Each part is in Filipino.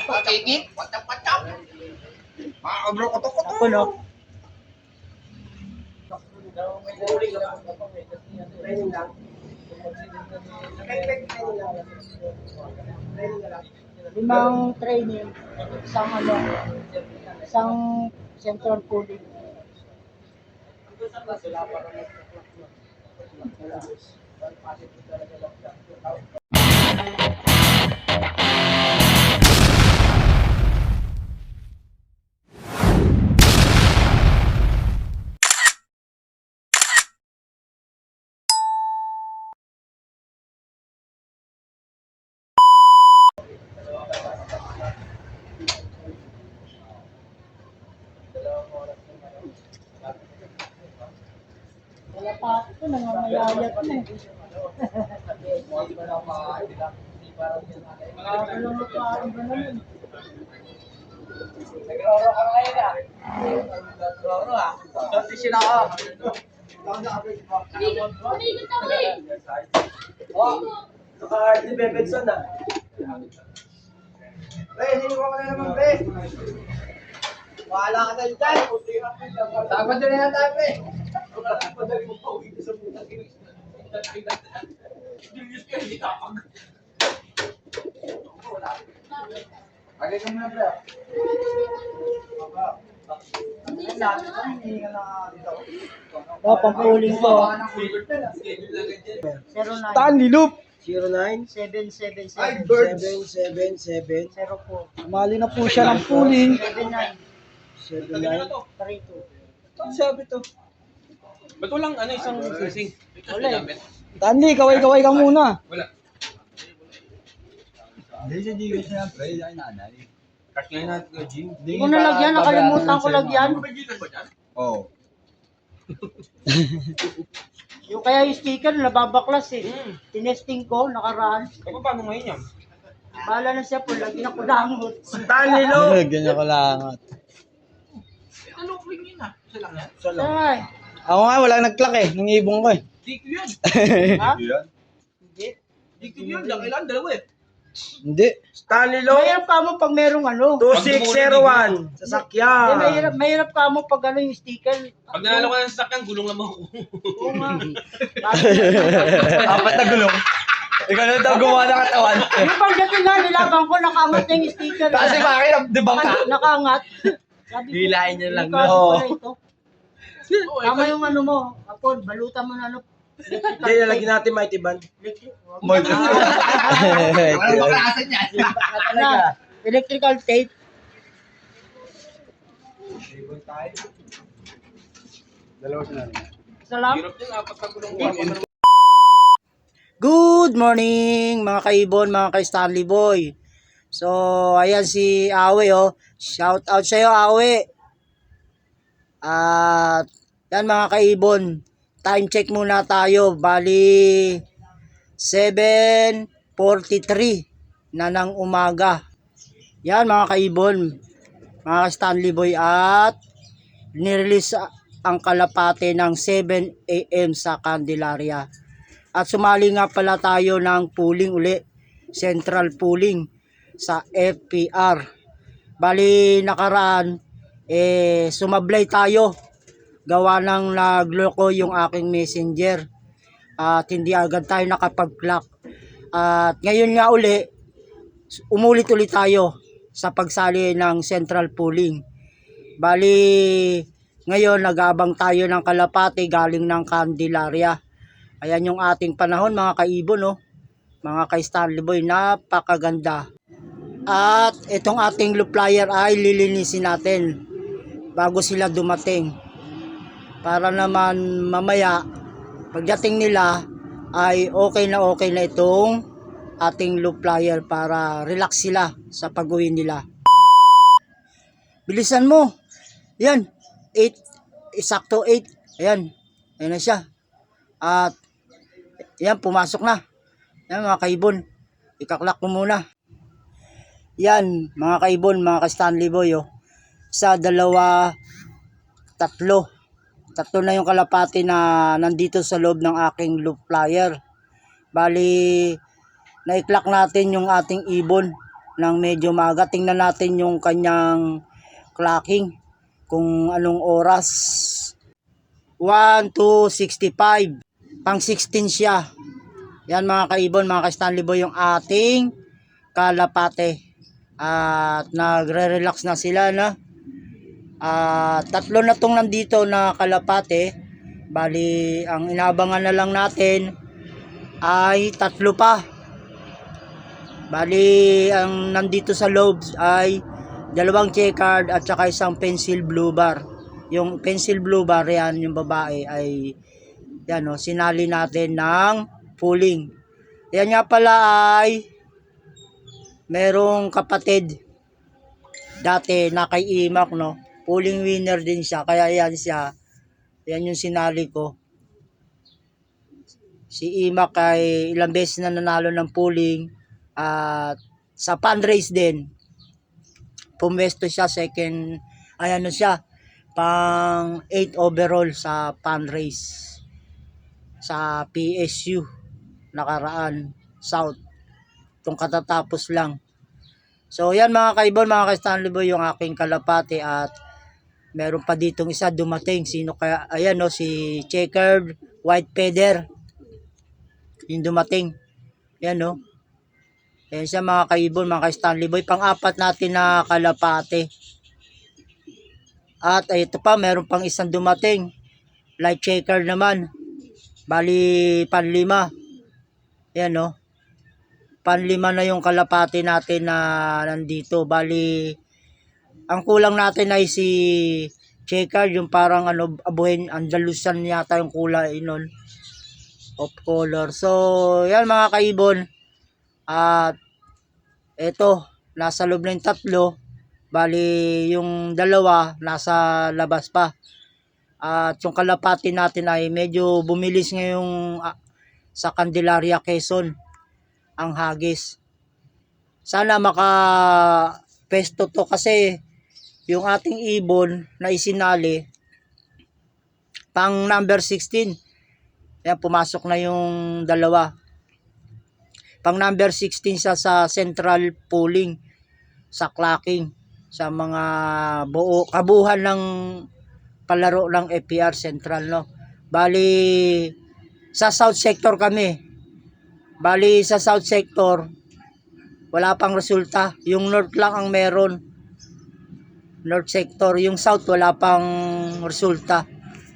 Pakikit. Patap-patap. Maabro ko to. Ako, no? Limang training, isang central pooling. Wala pa ako, nangangalayat na eh. Alam mo pa, iba naman. Nagroro ka ngayon ah. Nagroro ah. Competition ako. Kumikot ako eh. Oh, naka-Harley Davidson ah. Pre, hindi ko na naman pre. Wala ka na dyan. Dapat doon na tayo pre. Padali mo pa uwi sa putang ina. Julius ka hindi tapag. Agay ka muna pre. Pampuling ko. 09 Stanley Loop. 777 777. 04 Mali na po siya ng pooling. 79 32. Sabi to. Ba't walang isang sising? Wala. Stanley, kaway-kaway ka muna. Wala. Hindi siya di kasi yan, pre. Ay, nanay. Cash ngayon natin ko, Jim. Hindi ko nalagyan, nakalimutan ko lagyan. May gitan ba dyan? Oo. Yung kaya yung sticker, nababaklas eh. Tinesting ko, nakaraan. Kapag paano ngayon yan? Bahala na siya po, lagyan ako langot. Stanley Loop. Ganyan ko langat. Ano ko yun ah? Isa lang yan? Ay, Ako nga, wala nag-clock eh. Nung ibong ko eh. DQ yun. ha? Yan. Hindi. DQ yun. Kailan dalawa eh. Hindi. Stanley Loop. Mahirap ka mo pag merong ano. 2601. Hindi, Sasakyan. mahirap ka mo pag ano yung sticker. Pag nanalo ka ng sasakyan, gulong lang ako. Oo nga. Apat na gulong. Ikaw na daw gumawa ng katawan. Yung pagdating nga, nilaban ko, nakaangat na yung sticker. Kasi bakit, di ba ka? Nakaangat. Sabi ko, Hilahin niya lang. "Hindi kasi Oo. pala ito." Tama yung ano mo. Ako, balutan mo na ano. Hindi, nalagyan natin Mighty Band. Moy. Walang baklasan yan. Na, electrical tape. Salam. Hirap yun, apat na gulong. Good morning mga kaibon, mga ka-Stanley Boy. So, ayan si Awe oh. Shout out sa iyo, Awe. At yan mga kaibon, time check muna tayo. Bali 7:43 na ng umaga. Yan mga kaibon, mga ka-Stanley Boy, at nirelease ang kalapate ng 7 AM sa Candelaria. At sumali nga pala tayo ng pooling uli, central pooling sa FPR. Bali nakaraan, sumablay tayo. Gawa ng nagloko yung aking messenger. At hindi agad tayo nakapag-clock. At ngayon nga uli, umulit ulit tayo sa pagsali ng central pooling. Bali, ngayon nag-aabang tayo ng kalapate galing ng Candelaria. Ayan yung ating panahon mga kaibon, no? Mga ka-Stanley Boy, napakaganda. At itong ating loop flyer ay lilinisin natin bago sila dumating. Para naman mamaya, pagdating nila ay okay na itong ating loop flyer para relax sila sa pag-uwi nila. Bilisan mo. Yan, 8, sakto 8. Ayan, ayan na siya. At yan, pumasok na. Yan mga kaibon, ikaklak ko muna. Yan mga kaibon, mga ka-Stanley Boy, oh. 1, 2, 3. Tatlo na yung kalapati na nandito sa loob ng aking loop flyer. Bali, naiklak natin yung ating ibon ng medyo maaga. Tingnan natin yung kanyang clocking kung anong oras. 1 to 65. Pang 16 siya. Yan mga kaibon, mga ka-Stanley Boy, yung ating kalapate. At nagre-relax na sila na. Tatlo na tong nandito na kalapate. Bali, ang inabangan na lang natin ay tatlo pa. Bali, ang nandito sa loob ay 2 checkered at saka isang pencil blue bar. Yung pencil blue bar, yan, yung babae ay yan, sinali natin ng pooling. Yan nga pala ay merong kapatid dati na kay Imak, no? Pooling winner din siya. Kaya yan siya. Yan yung sinali ko. Si Imak ay ilang beses na nanalo ng pooling. At sa fundraise din. Pumesto siya second, ay ano siya, pang 8 overall sa fundraise sa PSU nakaraan South. Itong katatapos lang. So yan mga kaibon, mga ka-Stanley Boy, yung aking kalapate. At meron pa ditong isa dumating. Sino kaya? Ayan, no, si checkered white feather yung dumating. Yan, no. Ayan siya mga kaibon, mga ka-Stanley Boy. Pang-apat natin na kalapate. At ito pa, meron pang isang dumating. Light checker naman. Bali, panlima. Ayan, no. Panlima na yung kalapate natin na nandito. Bali, ang kulang natin ay si checker. Yung parang ano, abuhin, Andalusian yata yung kulay nun. Of color. So, yan mga kaibon. At ito, nasa loob na yung tatlo. Bali, yung dalawa nasa labas pa. At yung kalapati natin ay medyo bumilis ngayong sa Candelaria, Quezon ang hagis. Sana maka-pesto to kasi yung ating ibon na isinali pang number 16. Yan, pumasok na yung dalawa. Pang number 16 siya sa central pooling, sa clocking, sa mga kabuhan ng palaro ng FPR Central, no. Bali sa South Sector kami. Bali sa South Sector wala pang resulta. Yung North lang ang meron. North Sector, yung South wala pang resulta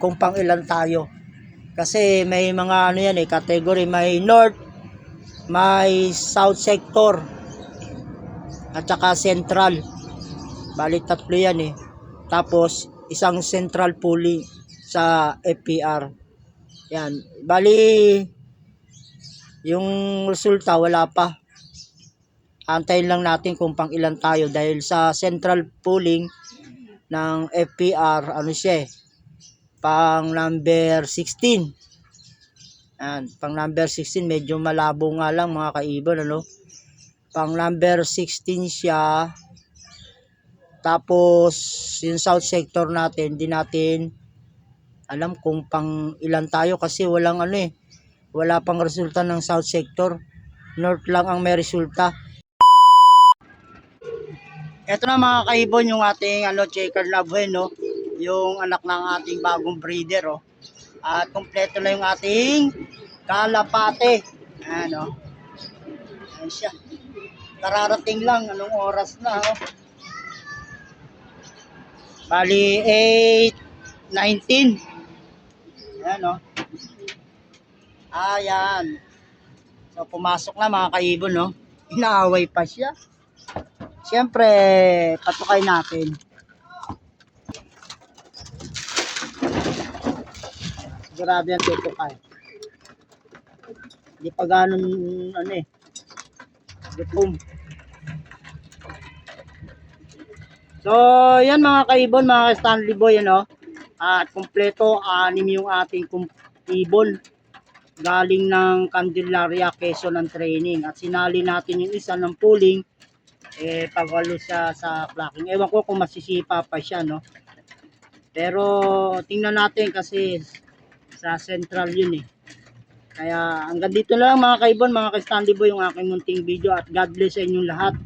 kung pang ilan tayo. Kasi may mga ano yan category, may North, may South Sector at saka Central. Bali tatlo yan Tapos isang central pooling sa FPR. Yan. Bali yung resulta wala pa. Antayin lang natin kung pang ilan tayo dahil sa central pooling ng FPR ano siya pang number 16. Yan, pang number 16 medyo malabo nga lang mga kaibon, ano. Pang number 16 siya. Tapos yung South Sector natin, di natin alam kung pang ilan tayo kasi walang wala pang resulta ng South Sector. North lang ang may resulta. Ito na mga kaibon yung ating checkered love hen, no? Yung anak ng ating bagong breeder, At kompleto na yung ating kalapate. Ayan, Ayan siya. Kararating lang, anong oras na, Bali, 8:19. Ayan, Ayan. So, pumasok na mga kaibon, Inaaway pa siya. Siyempre, patukay natin. Grabe ang tutukay. Hindi pa ganun, gutom. So, yan mga kaibon, mga Stanley Boy, At kumpleto, 6 yung ating ibon. Galing ng Candelaria, Quezon ang training. At sinali natin yung isa ng pooling. Pagwalo siya sa clocking. Ewan ko kung masisipa pa siya, Pero, tingnan natin kasi sa central yun, Kaya, hanggang dito na lang mga kaibon, mga ka-Stanley Boy, yung aking munting video. At God bless sa inyong lahat.